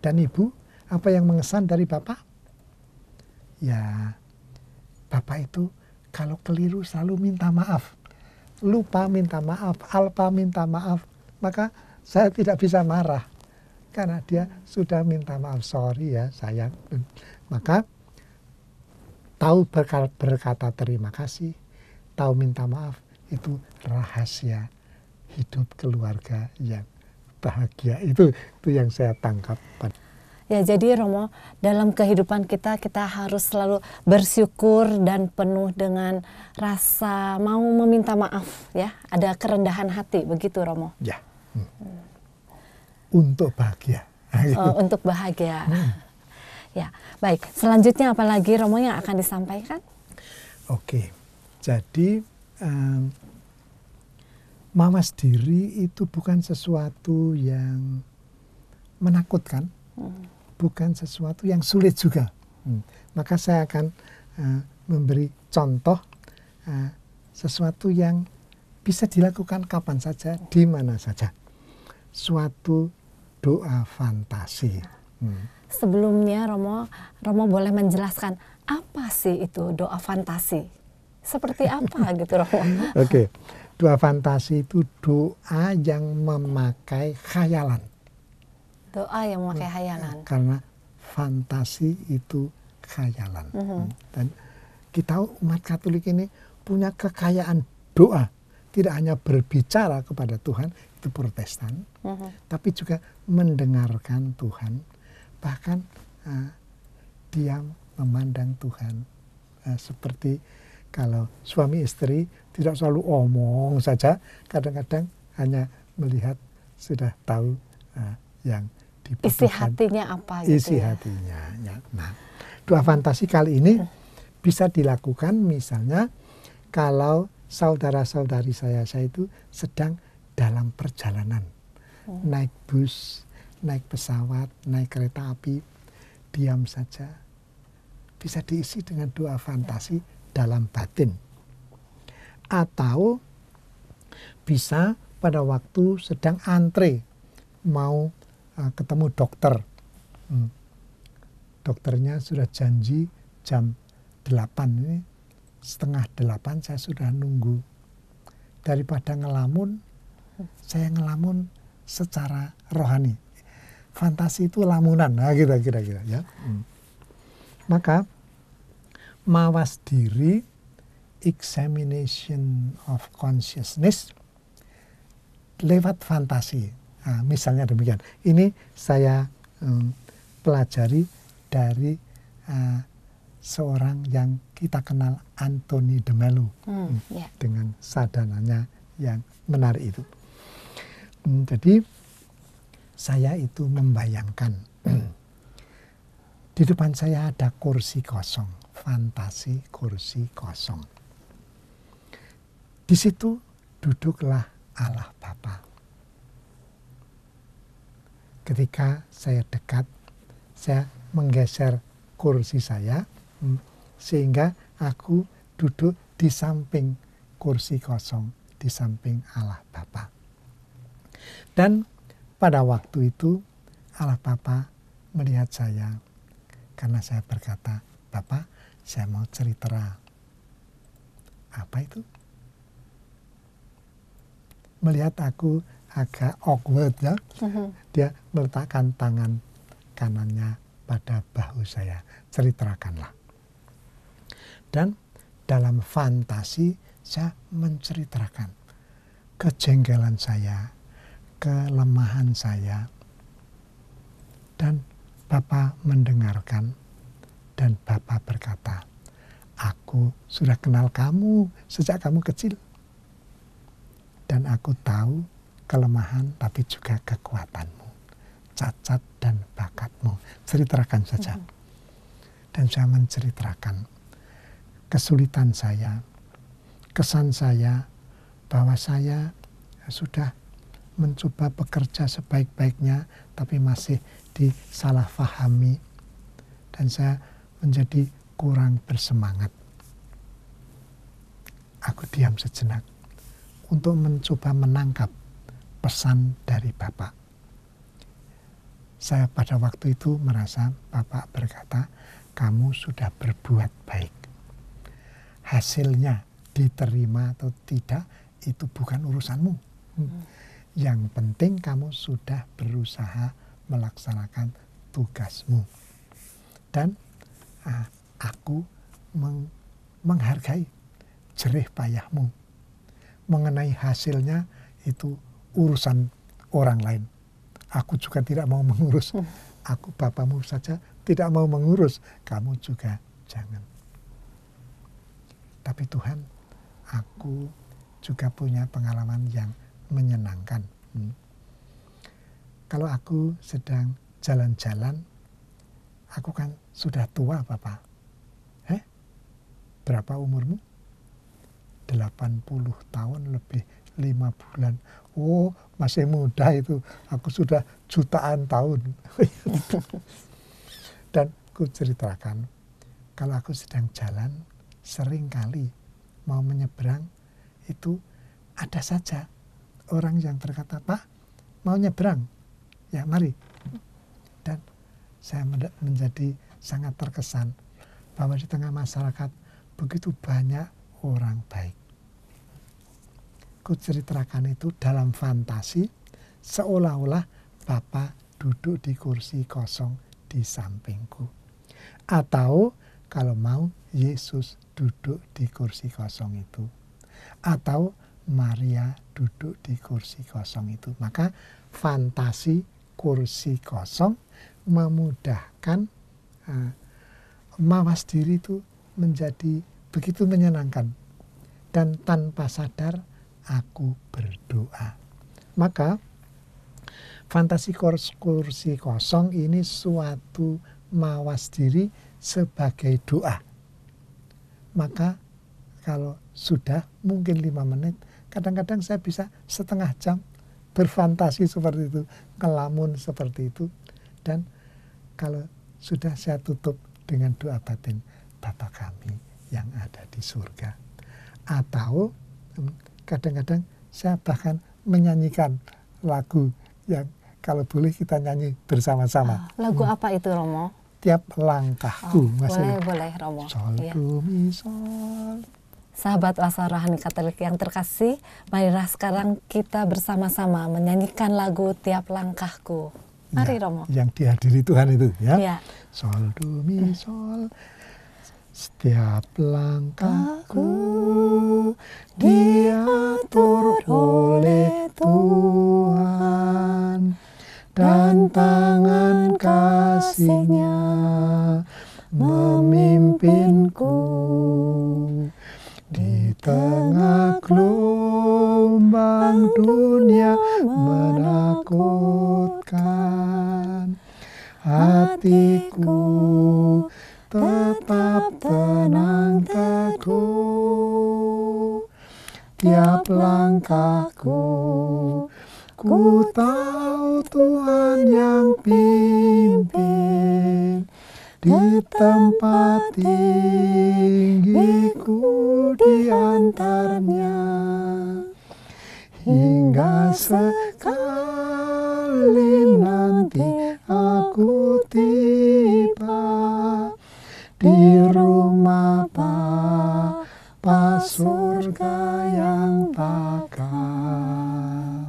Dan Ibu, apa yang mengesan dari Bapak? Ya, Bapak itu kalau keliru selalu minta maaf. Lupa minta maaf, alpa minta maaf. Maka saya tidak bisa marah. Karena dia sudah minta maaf, sorry ya sayang. Maka tahu berkata terima kasih, tahu minta maaf, itu rahasia hidup keluarga yang bahagia. Itu yang saya tangkap. Ya, jadi Romo, dalam kehidupan kita harus selalu bersyukur dan penuh dengan rasa mau meminta maaf, ya. Ada kerendahan hati, begitu Romo? Ya. Untuk bahagia. Untuk bahagia. Ya, baik. Selanjutnya apa lagi Romo yang akan disampaikan? Oke. Jadi mawas diri itu bukan sesuatu yang menakutkan. Bukan sesuatu yang sulit juga. Maka saya akan memberi contoh sesuatu yang bisa dilakukan kapan saja, di mana saja. Suatu doa fantasi. Sebelumnya Romo boleh menjelaskan apa sih itu doa fantasi? Seperti apa gitu Romo? Oke. Doa fantasi itu doa yang memakai khayalan. Doa yang memakai khayalan. Karena fantasi itu khayalan. Dan kita umat Katolik ini punya kekayaan doa. Tidak hanya berbicara kepada Tuhan, itu Protestan. Tapi juga mendengarkan Tuhan. Bahkan diam memandang Tuhan. Seperti kalau suami istri tidak selalu omong saja. Kadang-kadang hanya melihat, sudah tahu yang isi hatinya apa gitu. Isi hatinya. Ya. Nah, doa fantasi kali ini bisa dilakukan misalnya kalau saudara-saudari saya itu sedang dalam perjalanan. Naik bus, naik pesawat, naik kereta api, diam saja. Bisa diisi dengan doa fantasi dalam batin. Atau bisa pada waktu sedang antre mau ketemu dokter. Dokternya sudah janji jam 8 ini, setengah 8 saya sudah nunggu. Daripada ngelamun, saya ngelamun secara rohani. Fantasi itu lamunan, nah kira-kira ya. Maka mawas diri, examination of consciousness lewat fantasi. Nah, misalnya demikian. Ini saya pelajari dari seorang yang kita kenal, Anthony de Mello, dengan sadananya yang menarik itu. Jadi saya itu membayangkan di depan saya ada kursi kosong, fantasi kursi kosong. Di situ duduklah Allah Bapa. Ketika saya dekat, saya menggeser kursi saya sehingga aku duduk di samping kursi kosong, di samping Allah Bapa. Dan pada waktu itu Allah Bapa melihat saya karena saya berkata, "Bapak, saya mau cerita." Apa itu? Melihat aku agak awkward ya. Dia meletakkan tangan kanannya pada bahu saya. Ceritakanlah. Dan dalam fantasi saya menceritakan kejengkelan saya, kelemahan saya. Dan Bapak mendengarkan dan Bapak berkata, "Aku sudah kenal kamu sejak kamu kecil. Dan aku tahu kelemahan tapi juga kekuatanmu, cacat dan bakatmu." Ceritakan saja. Dan saya menceritakan kesulitan saya, kesan saya bahwa saya sudah mencoba bekerja sebaik-baiknya, tapi masih disalahfahami, dan saya menjadi kurang bersemangat. Aku diam sejenak untuk mencoba menangkap pesan dari Bapak. Saya pada waktu itu merasa Bapak berkata, kamu sudah berbuat baik. Hasilnya diterima atau tidak, itu bukan urusanmu. Yang penting kamu sudah berusaha melaksanakan tugasmu. Dan aku menghargai jerih payahmu. Mengenai hasilnya itu urusan orang lain. Aku juga tidak mau mengurus. Aku Bapamu saja tidak mau mengurus. Kamu juga jangan. Tapi Tuhan, aku juga punya pengalaman yang menyenangkan. Kalau aku sedang jalan-jalan, aku kan sudah tua, Bapak. Berapa umurmu? 80 tahun lebih 5 bulan. Oh, masih muda itu. Aku sudah jutaan tahun. Dan aku ceritakan, kalau aku sedang jalan, sering kali mau menyeberang, itu ada saja orang yang berkata, Pak, mau nyeberang? Ya, mari. Dan saya menjadi sangat terkesan bahwa di tengah masyarakat begitu banyak orang baik. Ku ceritakan itu dalam fantasi, seolah-olah Bapak duduk di kursi kosong di sampingku. Atau kalau mau, Yesus duduk di kursi kosong itu. Atau Maria duduk di kursi kosong itu. Maka fantasi kursi kosong memudahkan mawas diri itu menjadi begitu menyenangkan. Dan tanpa sadar aku berdoa. Maka fantasi kursi kosong ini suatu mawas diri sebagai doa. Maka kalau sudah mungkin 5 menit, kadang-kadang saya bisa setengah jam berfantasi seperti itu, ngelamun seperti itu. Dan kalau sudah saya tutup dengan doa batin, Bapa kami yang ada di surga. Atau kadang-kadang saya bahkan menyanyikan lagu yang kalau boleh kita nyanyi bersama-sama. Lagu apa itu, Romo? Tiap langkahku. Boleh Romo. Sol, ya. do, mi, sol. Sahabat Oase Rohani Katolik yang terkasih, marilah sekarang kita bersama-sama menyanyikan lagu Tiap Langkahku. Mari Ya, Romo. yang dihadiri Tuhan itu ya. Ya. Sol, do, mi, sol. Setiap langkahku diatur oleh Tuhan, dan tangan kasih-Nya memimpinku. Di tengah gelombang dunia menakutkan, hatiku tetap tenang teguh. Tiap langkahku, ku tahu Tuhan yang pimpin. Di tempat tinggiku di antaranya, hingga sekali nanti aku tiba di rumah Bapa surga yang takkan.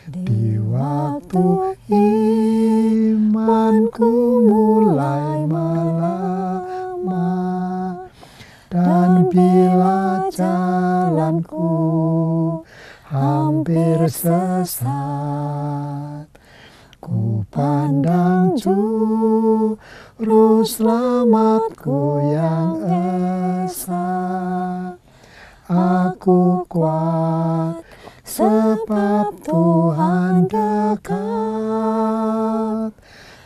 Di waktu imanku mulai melemah, dan bila jalanku hampir sesat, ku pandang Juru Selamatku yang esa. Aku kuat sebab Tuhan dekat.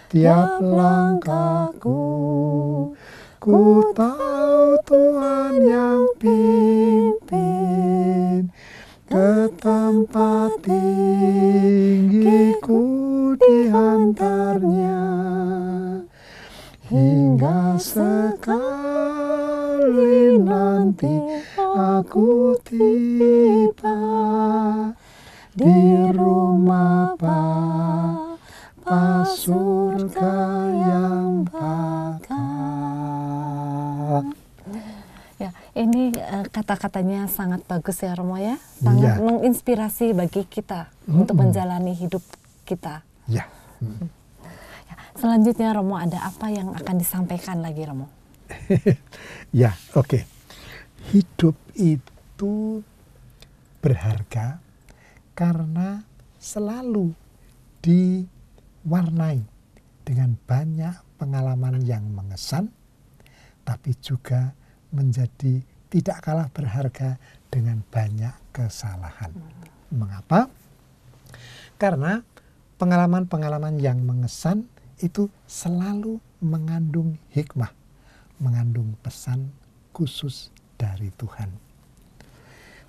Tiap langkahku, ku tahu Tuhan yang pimpin. ke tempat tinggi ku diantarnya, hingga sekali nanti aku tiba di rumah Bapa surga yang bakal. Ya, ini kata-katanya sangat bagus ya Romo ya, sangat menginspirasi bagi kita untuk menjalani hidup kita. Ya. Ya, selanjutnya Romo, ada apa yang akan disampaikan lagi Romo? Ya, oke. Hidup itu berharga karena selalu diwarnai dengan banyak pengalaman yang mengesan, tapi juga menjadi tidak kalah berharga dengan banyak kesalahan. Mengapa? Karena pengalaman-pengalaman yang mengesan itu selalu mengandung hikmah, mengandung pesan khusus dari Tuhan.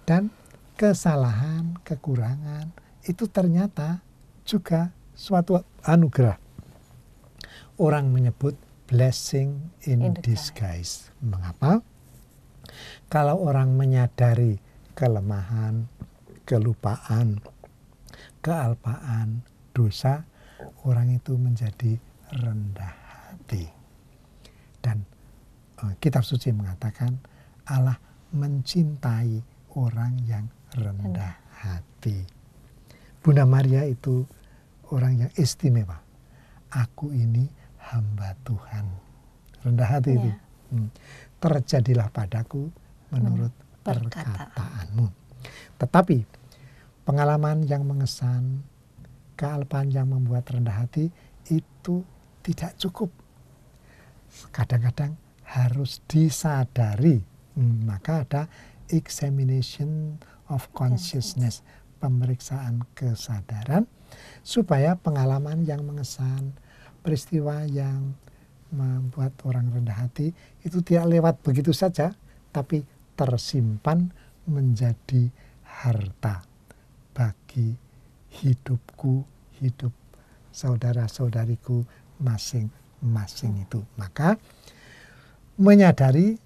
Dan kesalahan, kekurangan itu ternyata juga suatu anugerah. Orang menyebut blessing in disguise. Mengapa? Kalau orang menyadari kelemahan, kelupaan, kealpaan, dosa, orang itu menjadi rendah hati. Dan kitab suci mengatakan Allah mencintai orang yang rendah hati. Bunda Maria itu orang yang istimewa. Aku ini hamba Tuhan. Rendah hati itu. Terjadilah padaku menurut perkataanmu. Tetapi pengalaman yang mengesan, kealpaan yang membuat rendah hati itu tidak cukup. Kadang-kadang harus disadari. Maka ada examination of consciousness, pemeriksaan kesadaran, supaya pengalaman yang mengesan, peristiwa yang membuat orang rendah hati itu tidak lewat begitu saja, tapi tersimpan menjadi harta bagi hidupku, hidup saudara-saudariku masing-masing itu. Maka menyadari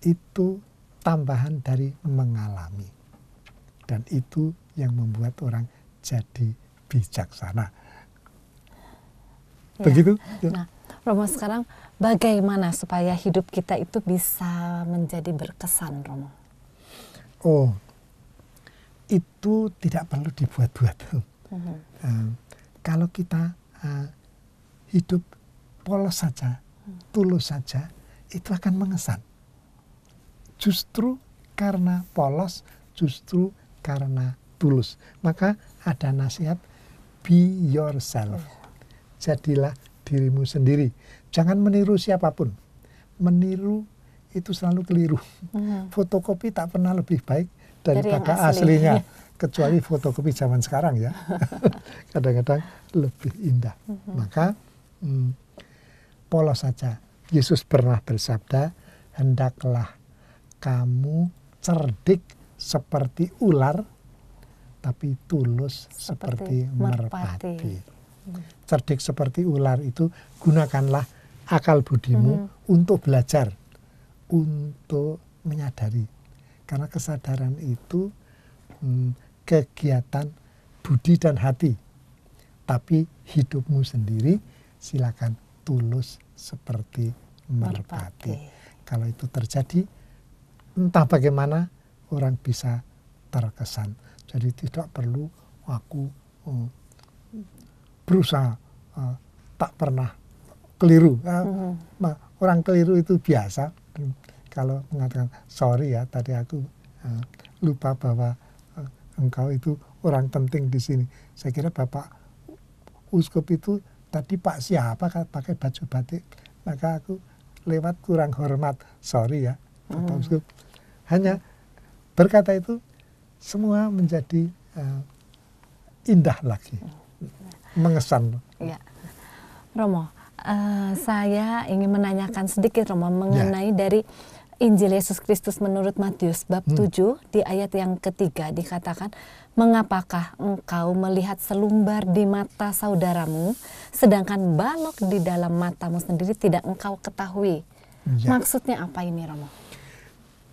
itu tambahan dari mengalami. Dan itu yang membuat orang jadi bijaksana. Begitu? Nah, Romo, sekarang bagaimana supaya hidup kita itu bisa menjadi berkesan, Romo? Oh, itu tidak perlu dibuat-buat. Kalau kita hidup polos saja, tulus saja, itu akan mengesan. Justru karena polos, justru karena tulus. Maka ada nasihat, be yourself. Jadilah dirimu sendiri. Jangan meniru siapapun. Meniru itu selalu keliru. Fotokopi tak pernah lebih baik daripada aslinya. Kecuali fotokopi zaman sekarang ya. Kadang-kadang lebih indah. Maka polos saja. Yesus pernah bersabda, hendaklah kamu cerdik seperti ular, tapi tulus seperti merpati. Cerdik seperti ular itu gunakanlah akal budimu untuk belajar, untuk menyadari. Karena kesadaran itu kegiatan budi dan hati. Tapi hidupmu sendiri silakan tulus seperti merpati. Kalau itu terjadi, entah bagaimana orang bisa terkesan. Jadi tidak perlu aku berusaha tak pernah keliru. Orang keliru itu biasa. Kalau mengatakan sorry ya, tadi aku lupa bahwa engkau itu orang penting di sini. Saya kira Bapak Uskup itu tadi Pak siapa pakai baju batik, maka aku lewat kurang hormat. Sorry ya, Bapak Uskup. Hanya berkata itu semua menjadi indah lagi, mengesan. Ya. Romo, saya ingin menanyakan sedikit Romo mengenai dari Injil Yesus Kristus menurut Matius bab 7 di ayat yang ketiga dikatakan, mengapakah engkau melihat selumbar di mata saudaramu, sedangkan balok di dalam matamu sendiri tidak engkau ketahui. Ya. Maksudnya apa ini, Romo?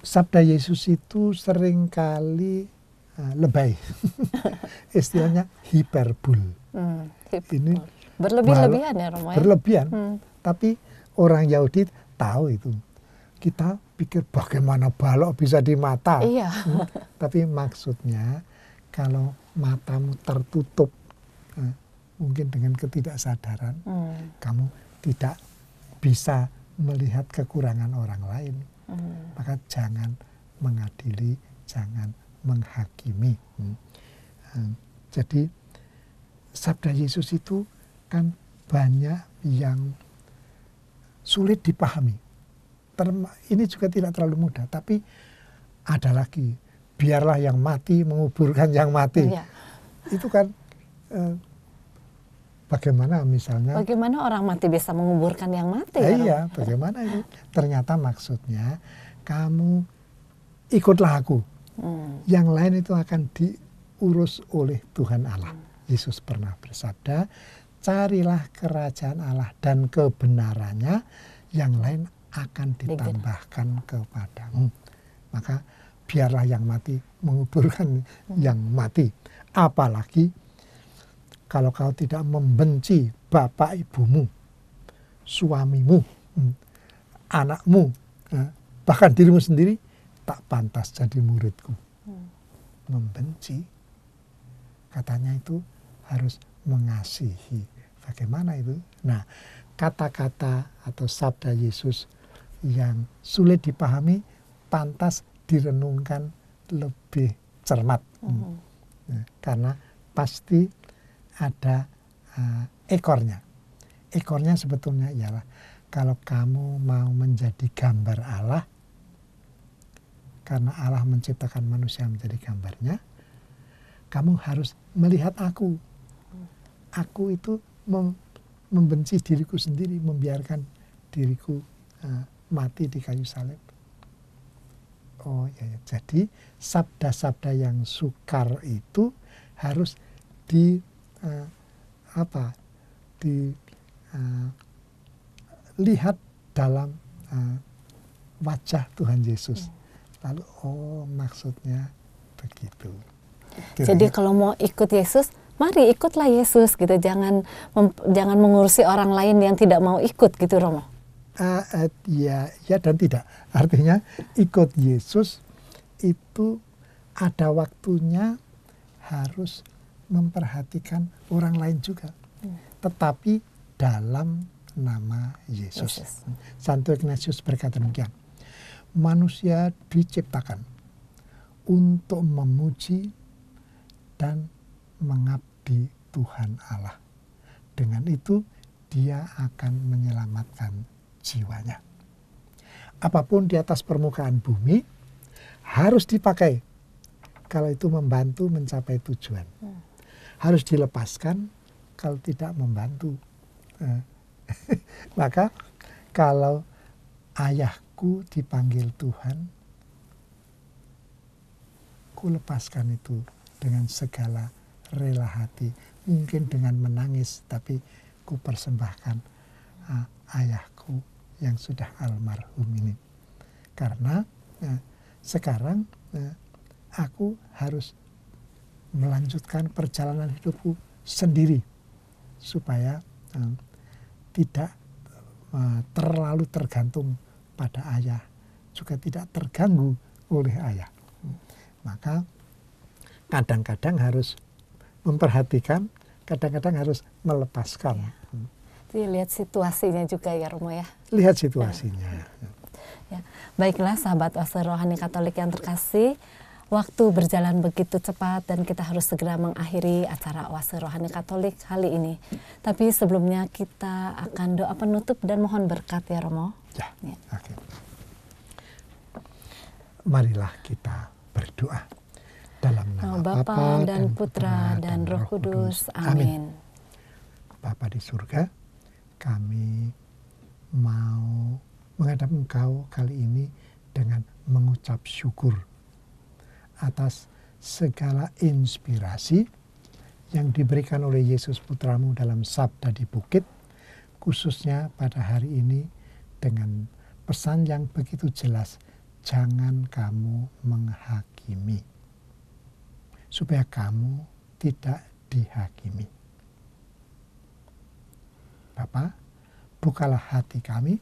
Sabda Yesus itu seringkali lebay. Istilahnya hiperbul. Ini berlebih-lebihan ya, Romo? Berlebihan. Tapi orang Yahudi tahu itu. Kita pikir bagaimana balok bisa di mata. Iya. Tapi maksudnya kalau matamu tertutup, mungkin dengan ketidaksadaran, kamu tidak bisa melihat kekurangan orang lain. Maka jangan mengadili, jangan menghakimi. Jadi sabda Yesus itu kan banyak yang sulit dipahami. Ini juga tidak terlalu mudah, tapi ada lagi, biarlah yang mati menguburkan yang mati. Iya. Itu kan bagaimana misalnya? Bagaimana orang mati bisa menguburkan yang mati? Iya, bagaimana itu? Ternyata maksudnya kamu ikutlah aku. Yang lain itu akan diurus oleh Tuhan Allah. Yesus pernah bersabda, carilah kerajaan Allah dan kebenarannya, yang lain akan ditambahkan kepadamu. Maka biarlah yang mati menguburkan yang mati. Apalagi kalau kau tidak membenci bapak ibumu, suamimu, anakmu, bahkan dirimu sendiri, tak pantas jadi muridku. Membenci, katanya itu harus mengasihi. Bagaimana itu? Nah, kata-kata atau sabda Yesus yang sulit dipahami pantas direnungkan lebih cermat. Karena pasti ada ekornya. Ekornya sebetulnya ialah kalau kamu mau menjadi gambar Allah, karena Allah menciptakan manusia menjadi gambarnya, kamu harus melihat aku. Aku itu membenci diriku sendiri, membiarkan diriku mati di kayu salib. Oh ya, jadi sabda-sabda yang sukar itu harus dilihat dalam wajah Tuhan Yesus. Lalu maksudnya begitu. Jadi kalau mau ikut Yesus, mari ikutlah Yesus gitu. Jangan mengurusi orang lain yang tidak mau ikut gitu, Romo. Ya dan tidak. Artinya ikut Yesus itu ada waktunya harus memperhatikan orang lain juga. Tetapi dalam nama Yesus. Santo Ignatius berkata demikian. Manusia diciptakan untuk memuji dan mengabdi Tuhan Allah. Dengan itu dia akan menyelamatkan jiwanya. Apapun di atas permukaan bumi harus dipakai kalau itu membantu mencapai tujuan. Harus dilepaskan kalau tidak membantu. Maka kalau ayahku dipanggil Tuhan, ku lepaskan itu dengan segala rela hati. Mungkin dengan menangis, tapi ku persembahkan ayahku yang sudah almarhum ini. Karena sekarang aku harus melanjutkan perjalanan hidupku sendiri supaya tidak terlalu tergantung pada ayah, juga tidak terganggu oleh ayah. Maka kadang-kadang harus memperhatikan, kadang-kadang harus melepaskan. Jadi lihat situasinya juga ya, Romo ya. Lihat situasinya. Ya. Baiklah sahabat Oase Rohani Katolik yang terkasih, waktu berjalan begitu cepat dan kita harus segera mengakhiri acara Oase Rohani Katolik kali ini. Tapi sebelumnya kita akan doa penutup dan mohon berkat ya, Romo. Ya. Oke. Marilah kita berdoa dalam nama Bapa dan Putra dan Roh Kudus. Amin. Bapa di surga, kami mau menghadap Engkau kali ini dengan mengucap syukur atas segala inspirasi yang diberikan oleh Yesus Putramu dalam sabda di bukit, khususnya pada hari ini dengan pesan yang begitu jelas, jangan kamu menghakimi, supaya kamu tidak dihakimi. Bapa, bukalah hati kami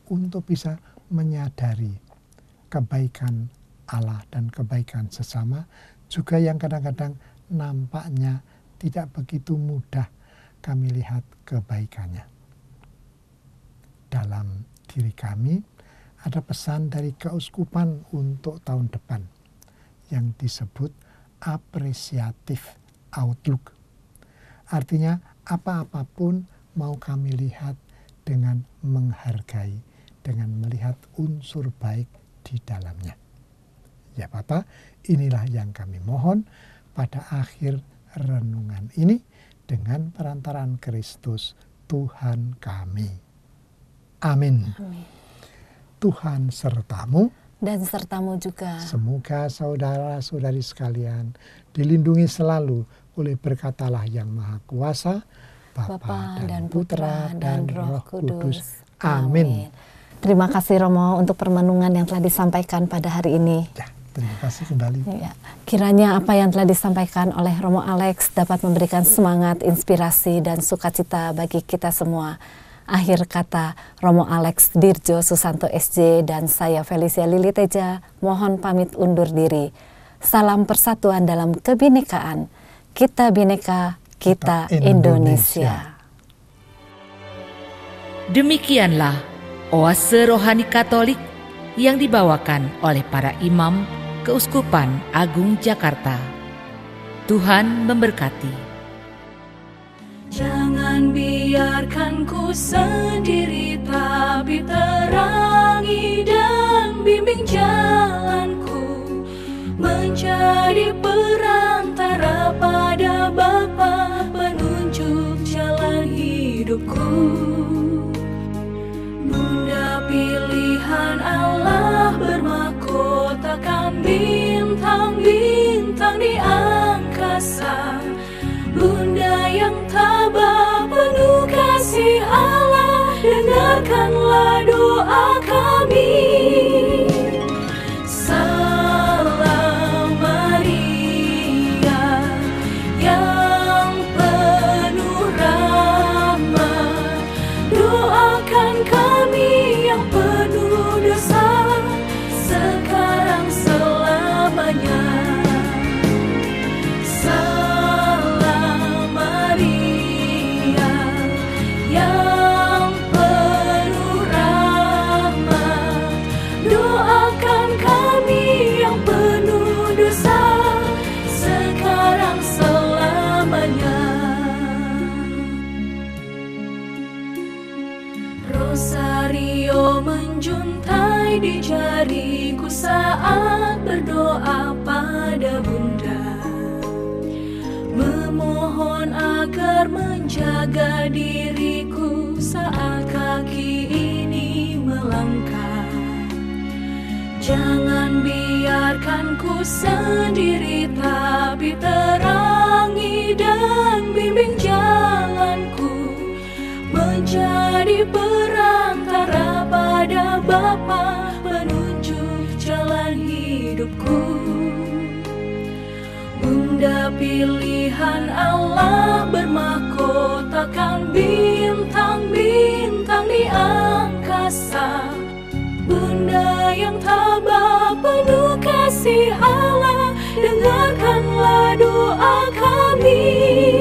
untuk bisa menyadari kebaikan Allah dan kebaikan sesama, juga yang kadang-kadang nampaknya tidak begitu mudah kami lihat kebaikannya. Dalam diri kami ada pesan dari keuskupan untuk tahun depan yang disebut apresiatif outlook. Artinya apa-apapun mau kami lihat dengan menghargai, dengan melihat unsur baik di dalamnya. Ya Bapa, inilah yang kami mohon pada akhir renungan ini dengan perantaraan Kristus Tuhan kami. Amin. Amin. Tuhan sertamu Dan sertamu juga. Semoga saudara-saudari sekalian dilindungi selalu oleh berkat Allah yang Maha Kuasa, Bapa dan Putra dan Roh Kudus. Amin. Terima kasih Romo untuk permenungan yang telah disampaikan pada hari ini. Ya, terima kasih kembali. Ya, kiranya apa yang telah disampaikan oleh Romo Alex dapat memberikan semangat, inspirasi, dan sukacita bagi kita semua. Akhir kata, Romo Alex Dirjo Susanto SJ dan saya Felicia Lili Teja mohon pamit undur diri. Salam persatuan dalam kebinekaan. Kita bineka, kita Indonesia. Demikianlah oase rohani Katolik yang dibawakan oleh para imam Keuskupan Agung Jakarta. Tuhan memberkati. Jangan biarkan ku sendiri, tapi terangi dan bimbing jalanku, menjadi perantara pada Bapa, penunjuk jalan hidupku. Bunda pilihan Allah bermahkotakan bintang-bintang di angkasa. Bunda yang tabah penuh kasih Allah, dengarkanlah doa kami. Salam Maria yang penuh rahmat, doakan kami yang penuh dosa, sekarang selamanya. Rosario menjuntai di jariku saat berdoa pada Bunda, memohon agar menjaga diriku saat kaki ini melangkah. Jangan biarkan ku sendiri, tapi terangi dan bimbing jalanku, menjadi perantara pada Bapa, penunjuk jalan hidupku. Bunda pilihan Allah bermahkotakan bintang-bintang di angkasa. Bunda yang tabah penuh kasih Allah, dengarkanlah doa kami.